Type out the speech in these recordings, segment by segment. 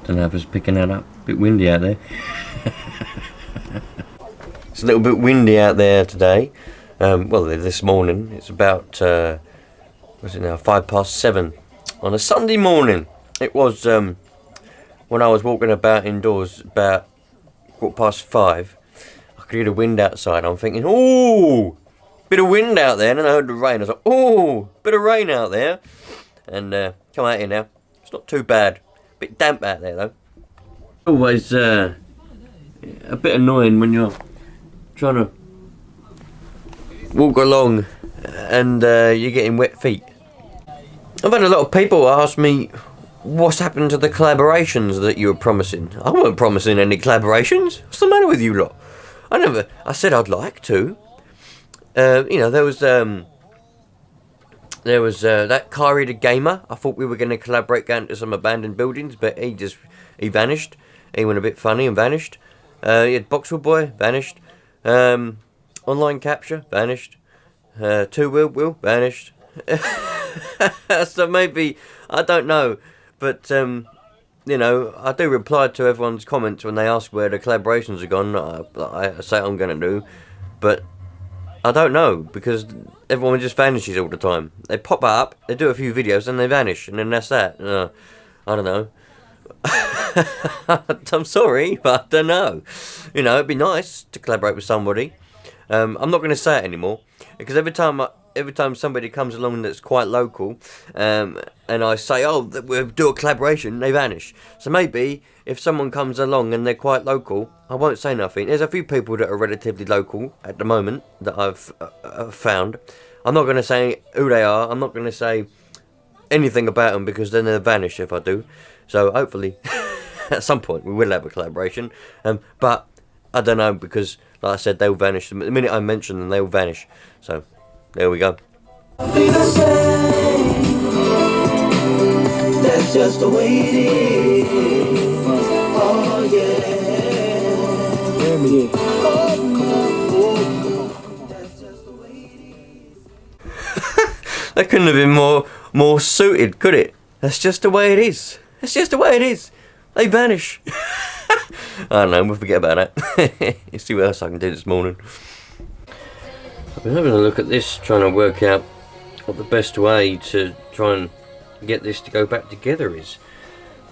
And I was picking that up. A bit windy out there. It's a little bit windy out there today. Well, this morning. It's about, what's it now, 7:05 on a Sunday morning. It was, when I was walking about indoors about 5:15, I could hear the wind outside. I'm thinking, ooh, bit of wind out there. And then I heard the rain. I was like, ooh, bit of rain out there. And come out here now. It's not too bad. Bit damp out there though. Always a bit annoying when you're trying to walk along and you're getting wet feet. I've had a lot of people ask me what's happened to the collaborations that you were promising. I wasn't promising any collaborations. What's the matter with you lot? I said I'd like to. You know, there was that Kari the gamer. I thought we were going to collaborate going to some abandoned buildings, but he vanished. He went a bit funny and vanished. You had Boxwood Boy, vanished. Online capture, vanished. Two wheel, vanished. So maybe, I don't know, but you know, I do reply to everyone's comments when they ask where the collaborations are gone. I say I'm going to do, but I don't know, because everyone just vanishes all the time. They pop up, they do a few videos, and they vanish, and then that's that. I don't know. I'm sorry, but I don't know. You know, it'd be nice to collaborate with somebody. I'm not going to say it anymore, because every time somebody comes along that's quite local, and I say, oh, we'll do a collaboration, they vanish. So maybe if someone comes along and they're quite local, I won't say nothing. There's a few people that are relatively local at the moment that I've found. I'm not going to say who they are. I'm not going to say anything about them, because then they'll vanish if I do. So hopefully at some point we will have a collaboration. But I don't know, because like I said, they'll vanish. The minute I mention them, they'll vanish. So there we go. That's just the way it is. Oh yeah. That couldn't have been more suited, could it? That's just the way it is. That's just the way it is. They vanish. I don't know, we'll forget about that. Let's see what else I can do this morning. I've been having a look at this, trying to work out what the best way to try and get this to go back together is.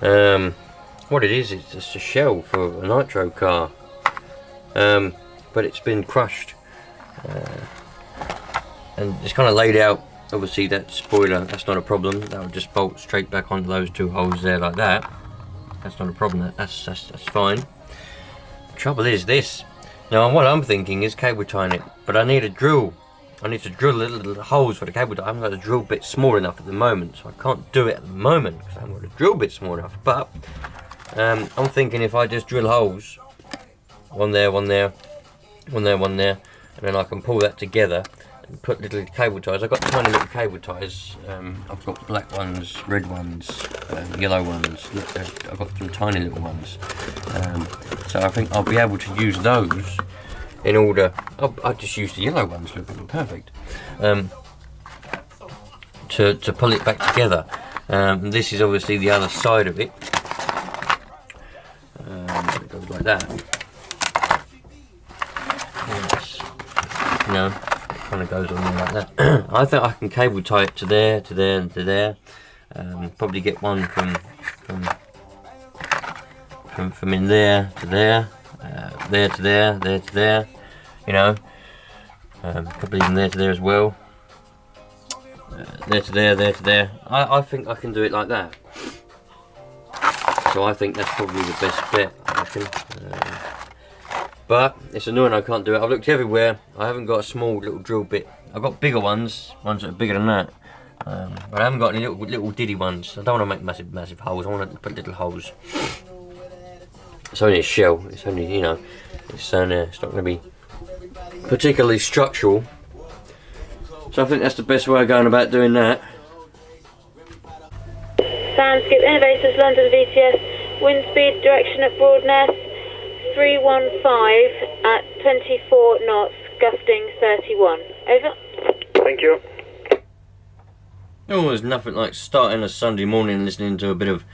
What it is, it's just a shell for a nitro car. But it's been crushed. And it's kind of laid out. Obviously that spoiler, that's not a problem. That will just bolt straight back onto those two holes there like that. That's not a problem, that's fine. The trouble is this. Now what I'm thinking is cable tying it, but I need a drill. I need to drill little holes for the cable tie. I haven't got the drill bit small enough at the moment, so I can't do it at the moment because I haven't got the drill bit small enough. But I'm thinking if I just drill holes, one there, one there, one there, one there, and then I can pull that together and put little cable ties. I've got tiny little cable ties. I've got black ones, red ones, yellow ones. Look, I've got some tiny little ones. So I think I'll be able to use those in order. I'll just use the yellow ones. Look, perfect. To pull it back together. This is obviously the other side of it. It goes like that. You know, it kind of goes on there like that. I think I can cable tie it to there, to there, and to there. Probably get one from in there to there, there to there, there to there. You know, probably even there to there as well. There to there, there to there. I think I can do it like that. So I think that's probably the best bet, I reckon. But it's annoying I can't do it. I've looked everywhere. I haven't got a small little drill bit. I've got bigger ones that are bigger than that. But I haven't got any little diddy ones. I don't want to make massive holes. I want to put little holes. It's only a shell. It's only, you know, it's not going to be particularly structural. So I think that's the best way of going about doing that. Skip Innovators, London VTS, wind speed, direction at Broadness, 315 at 24 knots, gusting 31. Over. Thank you. Oh, there's nothing like starting a Sunday morning listening to a bit of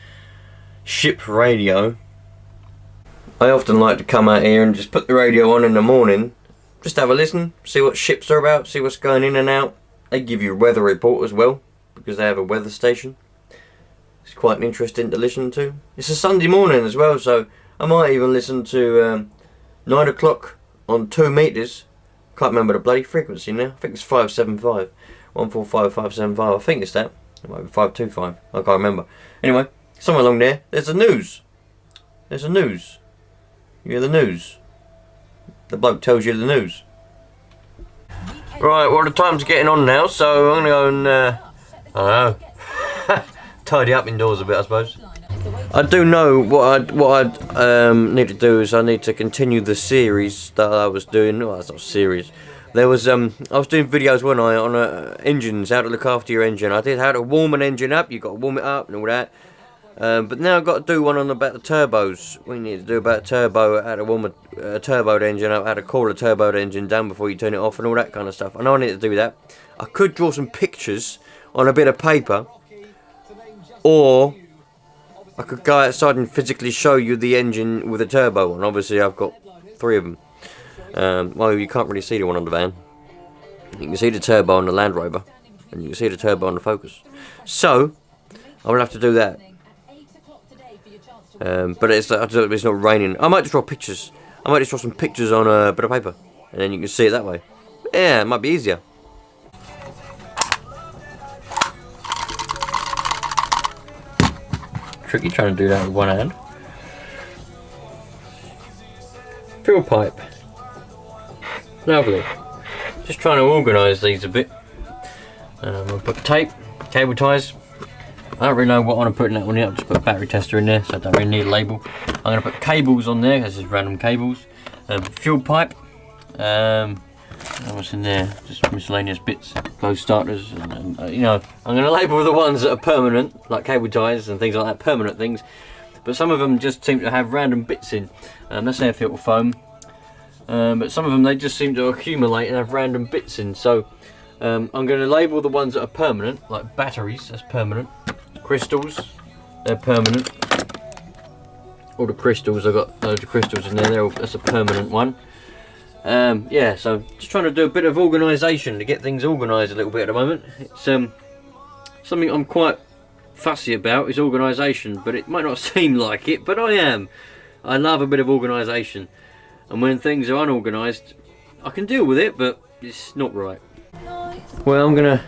ship radio. I often like to come out here and just put the radio on in the morning, just have a listen, see what ships are about, see what's going in and out. They give you a weather report as well, because they have a weather station. It's quite interesting to listen to. It's a Sunday morning as well, so I might even listen to 9 o'clock on 2 meters. Can't remember the bloody frequency now. I think it's 575. 145 575. I think it's that. It might be 525. I can't remember. Anyway, somewhere along there, there's the news. There's the news. You hear the news? The bloke tells you the news. Right, well the time's getting on now, so I'm gonna go and I don't know, tidy up indoors a bit, I suppose. I do know what I need to do is I need to continue the series that I was doing. No, that's not a series. There was I was doing videos one night on engines, how to look after your engine. I did how to warm an engine up. You got to warm it up and all that. But now I've got to do one on about the turbos. We need to do about turbo, how to warm a turboed engine up, how to cool a turboed engine down before you turn it off and all that kind of stuff. I know I need to do that. I could draw some pictures on a bit of paper, or I could go outside and physically show you the engine with a turbo on. Obviously I've got 3 of them. Well, you can't really see the one on the van. You can see the turbo on the Land Rover, and you can see the turbo on the Focus. So I will have to do that. But it's not raining. I might just draw pictures. I might just draw some pictures on a bit of paper, and then you can see it that way. Yeah, it might be easier. Tricky trying to do that with one hand. Fuel pipe. Lovely. Just trying to organise these a bit. I'll put tape, cable ties. I don't really know what I want to put in that one yet. I'll just put a battery tester in there, so I don't really need a label. I'm going to put cables on there, because it's random cables. Fuel pipe. What's in there? Just miscellaneous bits, clothes starters. And, you know, I'm going to label the ones that are permanent, like cable ties and things like that, permanent things. But some of them just seem to have random bits in. That's air filter foam. But some of them, they just seem to accumulate and have random bits in. So I'm going to label the ones that are permanent, like batteries, that's permanent. Crystals, they're permanent. All the crystals, I've got loads of crystals in there, that's a permanent one. Yeah, so just trying to do a bit of organisation to get things organised a little bit at the moment. It's something I'm quite fussy about, is organisation, but it might not seem like it, but I am. I love a bit of organisation, and when things are unorganised, I can deal with it, but it's not right. Well, I'm gonna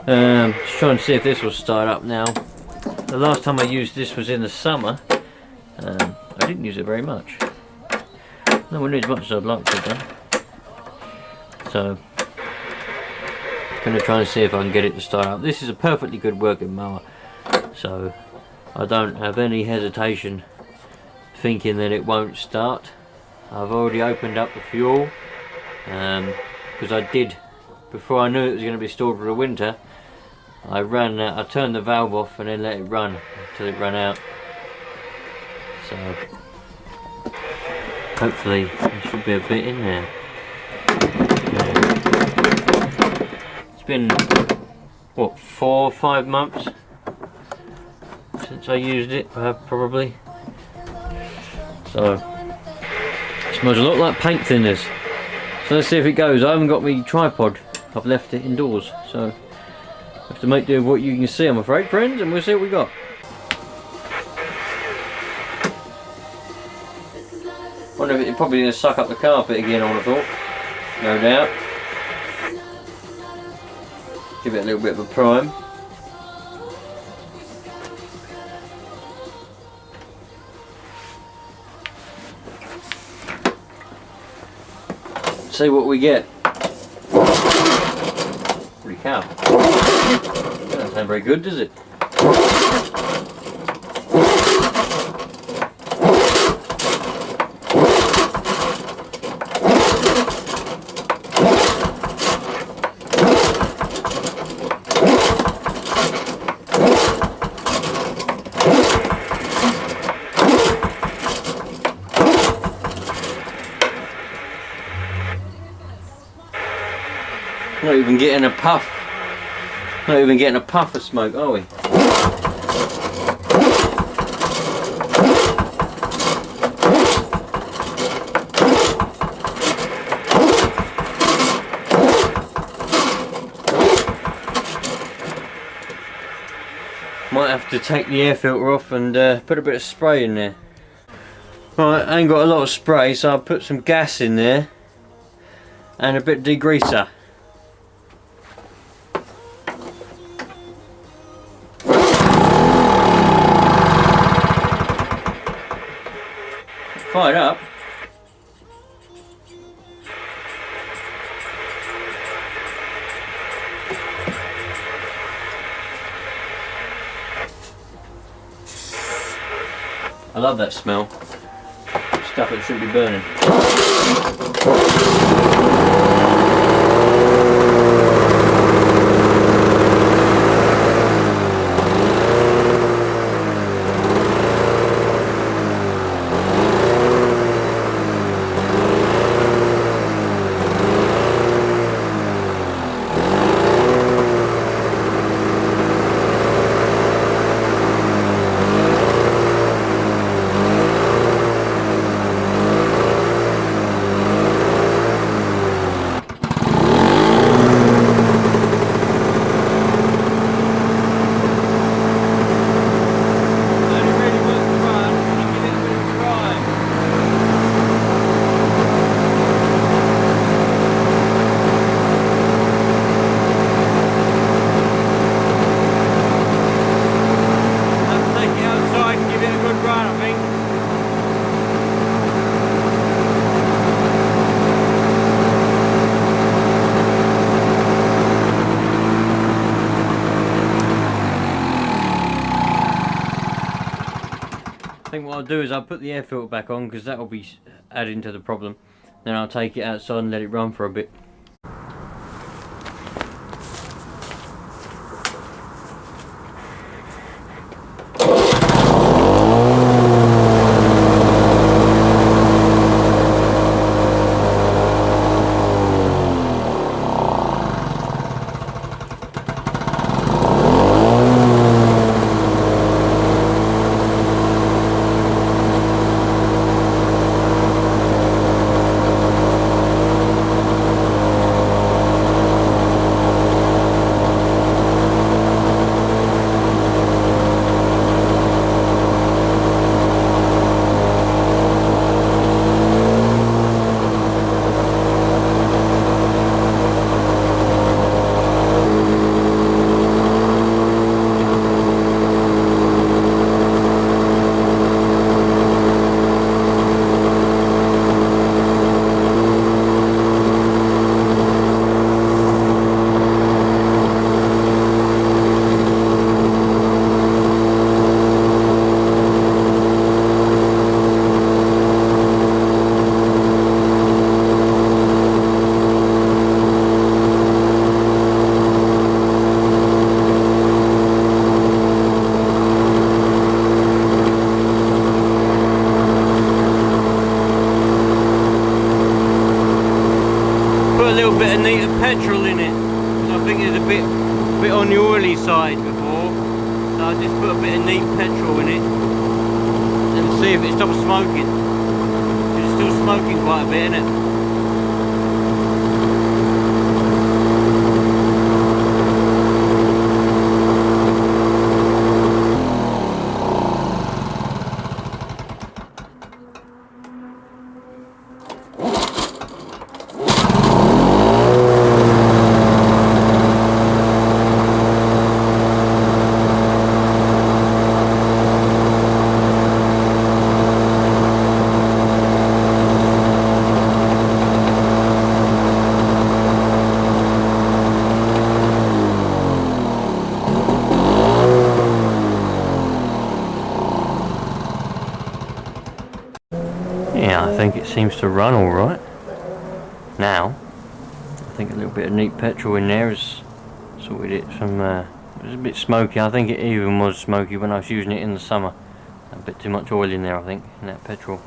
just try and see if this will start up now. The last time I used this was in the summer. I didn't use it very much. Nowhere near as much as I'd like to have done. So, I'm going to try and see if I can get it to start up. This is a perfectly good working mower, so I don't have any hesitation thinking that it won't start. I've already opened up the fuel, because I did, before I knew it was going to be stored for the winter, I turned the valve off and then let it run until it ran out. So hopefully there should be a bit in there. It's been, what, 4 or 5 months since I used it, probably. So it smells a lot like paint thinners. So let's see if it goes. I haven't got my tripod. I've left it indoors, so I have to make do with what you can see, I'm afraid, friends, and we'll see what we got. Wonder if it's probably going to suck up the carpet again, I would have thought. No doubt. Give it a little bit of a prime. See what we get. Holy cow. That doesn't sound very good, does it? Not even getting a puff. Not even getting a puff of smoke, are we? might have to take the air filter off and put a bit of spray in there. Right, I ain't got a lot of spray, so I'll put some gas in there and a bit of degreaser. Fire it up. I love that smell. Stuff that shouldn't be burning. I think what I'll do is I'll put the air filter back on because that will be adding to the problem. Then I'll take it outside and let it run for a bit. Bit of nitro petrol in it. I think it's a bit on the oily side before, so I'll just put a bit of nitro petrol in it and see if it stops smoking. It's still smoking quite a bit, isn't it? Yeah, I think it seems to run alright. Now, I think a little bit of neat petrol in there has sorted it from, it was a bit smoky. I think it even was smoky when I was using it in the summer. A bit too much oil in there, I think, in that petrol.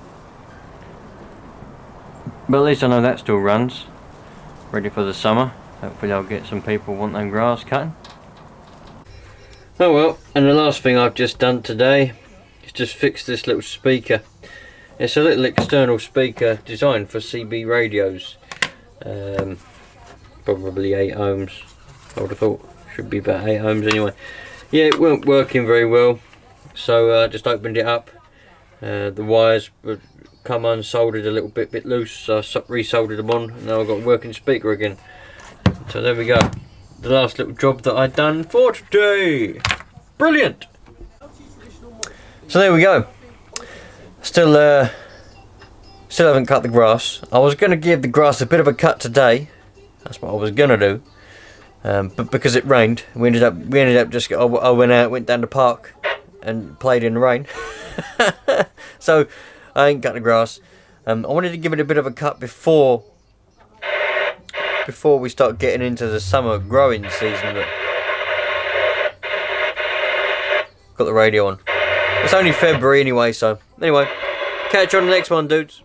But at least I know that still runs. Ready for the summer. Hopefully I'll get some people want them grass cutting. Oh well, and the last thing I've just done today is just fix this little speaker. It's a little external speaker designed for CB radios. Probably 8 ohms. I would have thought should be about 8 ohms anyway. Yeah, it weren't working very well, so I just opened it up. The wires were come unsoldered a little bit loose, so I resoldered them on, and now I've got a working speaker again. So there we go. The last little job that I'd done for today. Brilliant! So there we go. Still haven't cut the grass. I was going to give the grass a bit of a cut today. That's what I was going to do. But because it rained, we ended up just. I went down the park and played in the rain. So I ain't cut the grass. I wanted to give it a bit of a cut before we start getting into the summer growing season. But got the radio on. It's only February anyway, so anyway, catch you on the next one, dudes.